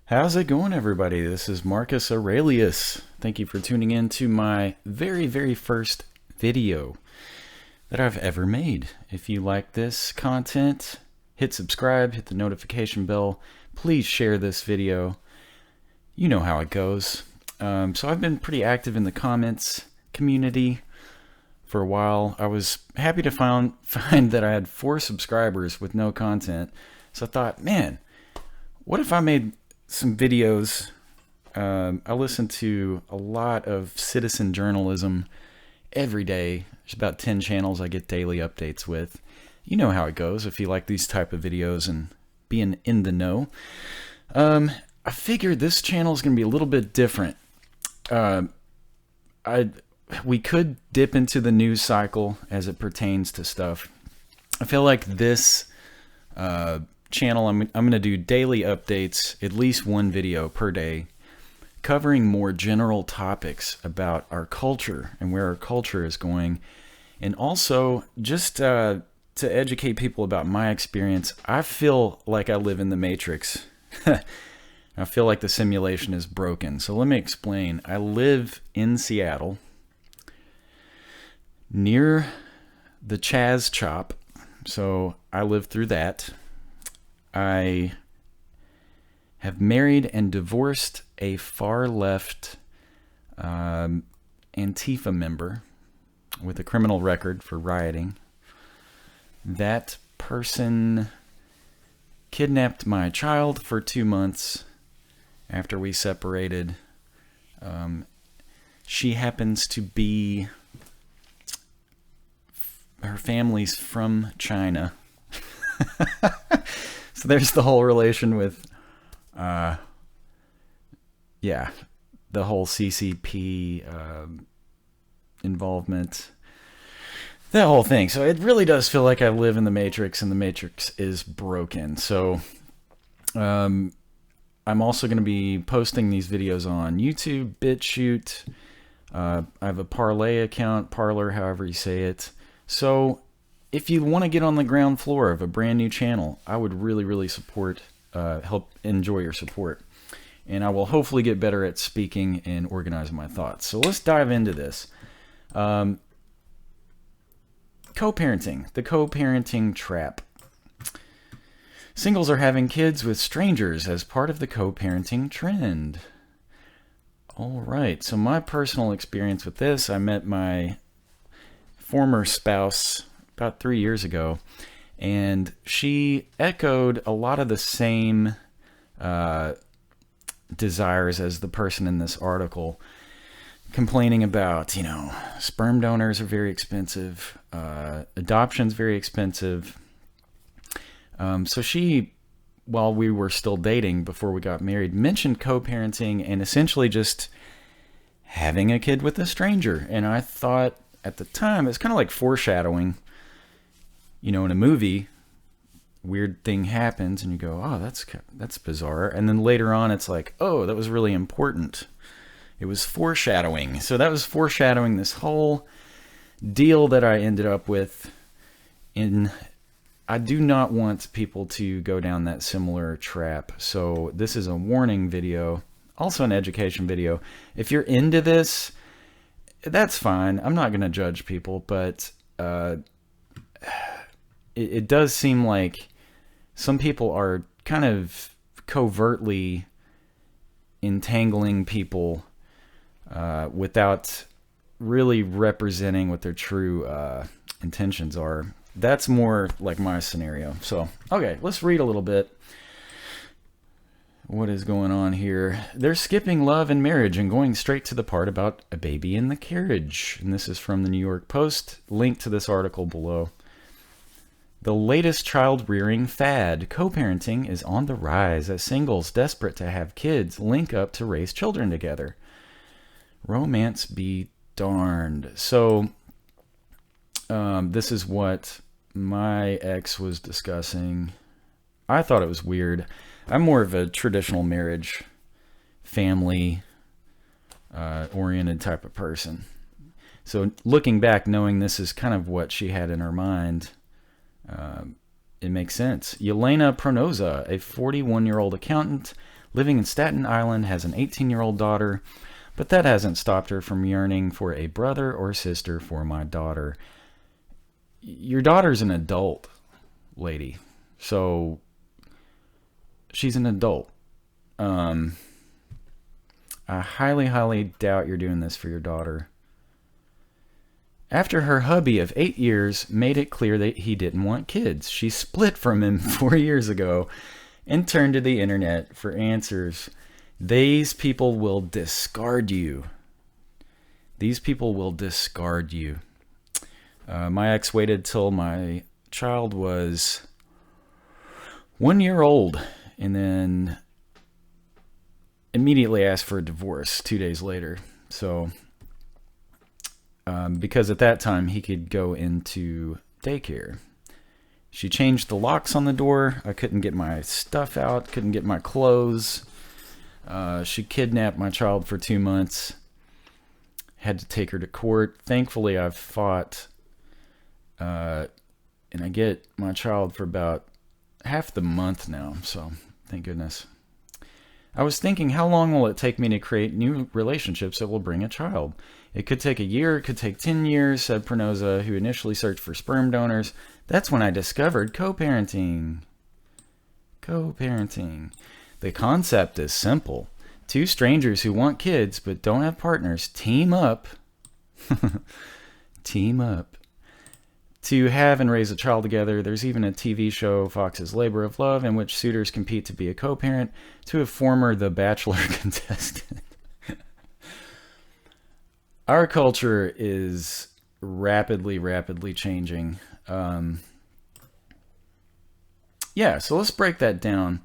How's it going, everybody? This is Marcus Aurelius. Thank you for tuning in to my very first video that I've ever made. If you like this content, hit subscribe, hit the notification bell. Please share this video. You know how it goes. So I've been pretty active in the comments community for a while. I was happy to find that I had 4 subscribers with no content. So I thought, man, what if I made some videos? I listen to a lot of citizen journalism every day. There's about 10 channels I get daily updates with. You know how it goes if you like these type of videos and being in the know. I figured this channel is going to be a little bit different. We could dip into the news cycle as it pertains to stuff. I feel like this channel, I'm going to do daily updates, at least one video per day, covering more general topics about our culture and where our culture is going, and also just to educate people about my experience. I feel like I live in the Matrix. I feel like the simulation is broken. So let me explain. I live in Seattle, near the Chaz Chop, so I live through that. I have married and divorced a far-left Antifa member with a criminal record for rioting. That person kidnapped my child for 2 months after we separated. She happens to be... her family's from China. So there's the whole relation with, the whole CCP involvement, that whole thing. So it really does feel like I live in the Matrix, and the Matrix is broken. So I'm also going to be posting these videos on YouTube, BitChute. I have a Parlay account, Parler, however you say it. So if you want to get on the ground floor of a brand new channel, I would really support, enjoy your support. And I will hopefully get better at speaking and organizing my thoughts. So let's dive into this. Co-parenting, the co-parenting trap. Singles are having kids with strangers as part of the co-parenting trend. All right, so my personal experience with this, I met my former spouse about 3 years ago, and she echoed a lot of the same desires as the person in this article, complaining about, sperm donors are very expensive, adoption's very expensive. So she, while we were still dating before we got married, mentioned co-parenting and essentially just having a kid with a stranger. And I thought at the time, it's kind of like foreshadowing. In a movie, weird thing happens and you go, oh, that's bizarre. And then later on, it's like, oh, that was really important. It was foreshadowing. So that was foreshadowing this whole deal that I ended up with. I do not want people to go down that similar trap. So this is a warning video, also an education video. If you're into this, that's fine. I'm not going to judge people, but it does seem like some people are kind of covertly entangling people without really representing what their true intentions are. That's more like my scenario. So, okay, let's read a little bit. What is going on here? They're skipping love and marriage and going straight to the part about a baby in the carriage. And this is from the New York Post. Link to this article below. The latest child-rearing fad, co-parenting, is on the rise as singles desperate to have kids link up to raise children together. Romance be darned. So, this is what my ex was discussing. I thought it was weird. I'm more of a traditional marriage, family, oriented type of person. So looking back, knowing this is kind of what she had in her mind, it makes sense. Yelena Pronoza, a 41-year-old accountant living in Staten Island, has an 18-year-old daughter, but that hasn't stopped her from yearning for a brother or sister for my daughter. Your daughter's an adult, lady. So she's an adult. I highly, highly doubt you're doing this for your daughter. After her hubby of 8 years made it clear that he didn't want kids, she split from him 4 years ago and turned to the internet for answers. These people will discard you. These people will discard you. My ex waited till my child was 1 year old and then immediately asked for a divorce 2 days later. So, because at that time he could go into daycare. She changed the locks on the door. I couldn't get my stuff out, couldn't get my clothes. She kidnapped my child for 2 months. Had to take her to court. Thankfully, I've fought, and I get my child for about half the month now, so thank goodness. I was thinking, how long will it take me to create new relationships that will bring a child? It could take a year, it could take 10 years, said Prenosa, who initially searched for sperm donors. That's when I discovered co-parenting. Co-parenting. The concept is simple. Two strangers who want kids but don't have partners team up. Team up. To have and raise a child together. There's even a TV show, Fox's Labor of Love, in which suitors compete to be a co-parent to a former The Bachelor contestant. Our culture is rapidly, rapidly changing. Yeah, so let's break that down.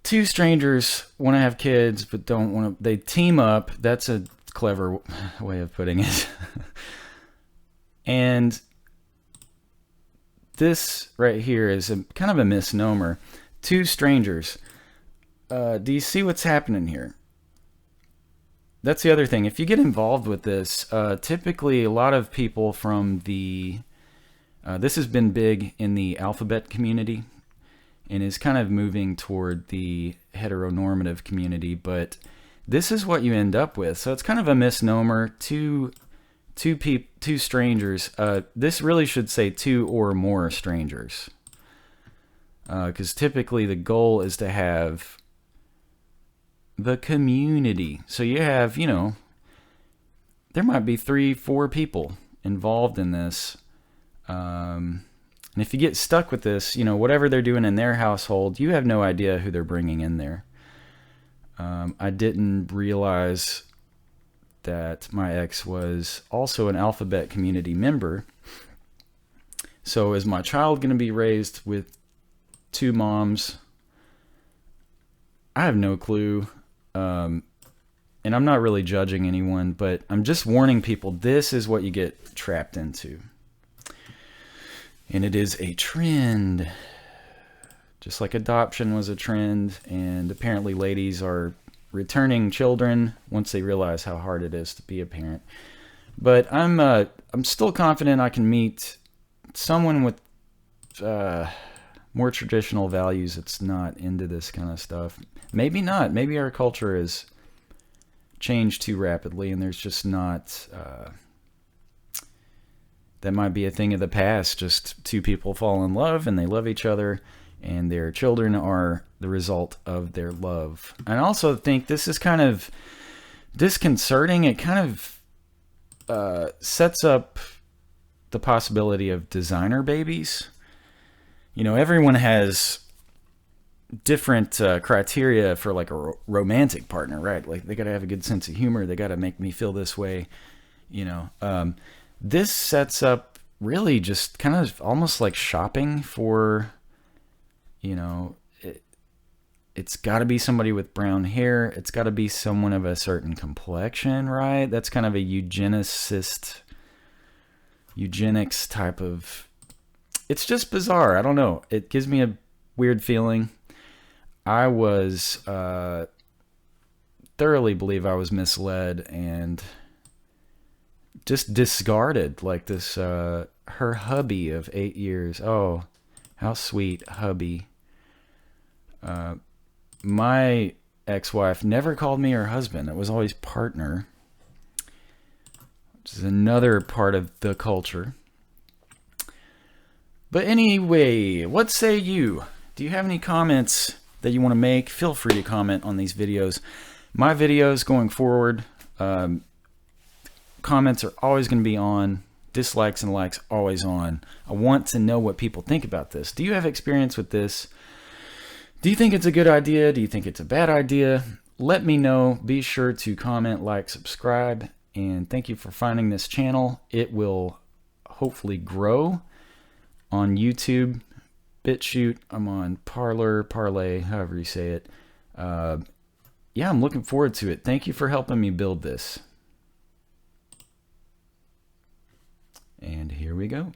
Two strangers want to have kids but don't want to. They team up. That's a clever way of putting it. And this right here is kind of a misnomer. Two strangers. Do you see what's happening here? That's the other thing. If you get involved with this, typically a lot of people from the... this has been big in the alphabet community and is kind of moving toward the heteronormative community, but this is what you end up with. So it's kind of a misnomer. Two strangers. This really should say two or more strangers, because typically the goal is to have the community. So you have, you know, there might be 3-4 people involved in this. And if you get stuck with this, you know, whatever they're doing in their household, you have no idea who they're bringing in there. I didn't realize that my ex was also an alphabet community member. So is my child going to be raised with two moms? I have no clue. And I'm not really judging anyone, but I'm just warning people, this is what you get trapped into. And it is a trend. Just like adoption was a trend, and apparently ladies are returning children once they realize how hard it is to be a parent. But I'm still confident I can meet someone with more traditional values that's not into this kind of stuff. Maybe not. Maybe our culture has changed too rapidly, and there's just not... that might be a thing of the past. Just two people fall in love, and they love each other, and their children are the result of their love. I also think this is kind of disconcerting. It kind of sets up the possibility of designer babies. You know, everyone has different criteria for like a romantic partner, right? Like they got to have a good sense of humor. They got to make me feel this way, you know. This sets up really just kind of almost like shopping for, you know, it's got to be somebody with brown hair. It's got to be someone of a certain complexion, right? That's kind of a eugenics type of... It's just bizarre. I don't know. It gives me a weird feeling. I was thoroughly believe I was misled and just discarded like this. Her hubby of 8 years. Oh, how sweet, hubby. my ex-wife never called me her husband. It was always partner, which is another part of the culture. But anyway, what say you? Do you have any comments that you want to make? Feel free to comment on these videos. My videos going forward, comments are always going to be on. Dislikes and likes always on. I want to know what people think about this. Do you have experience with this? Do you think it's a good idea? Do you think it's a bad idea? Let me know. Be sure to comment, like, subscribe, and thank you for finding this channel. It will hopefully grow on YouTube, BitChute. I'm on Parler, Parlay, however you say it. Yeah, I'm looking forward to it. Thank you for helping me build this. And here we go.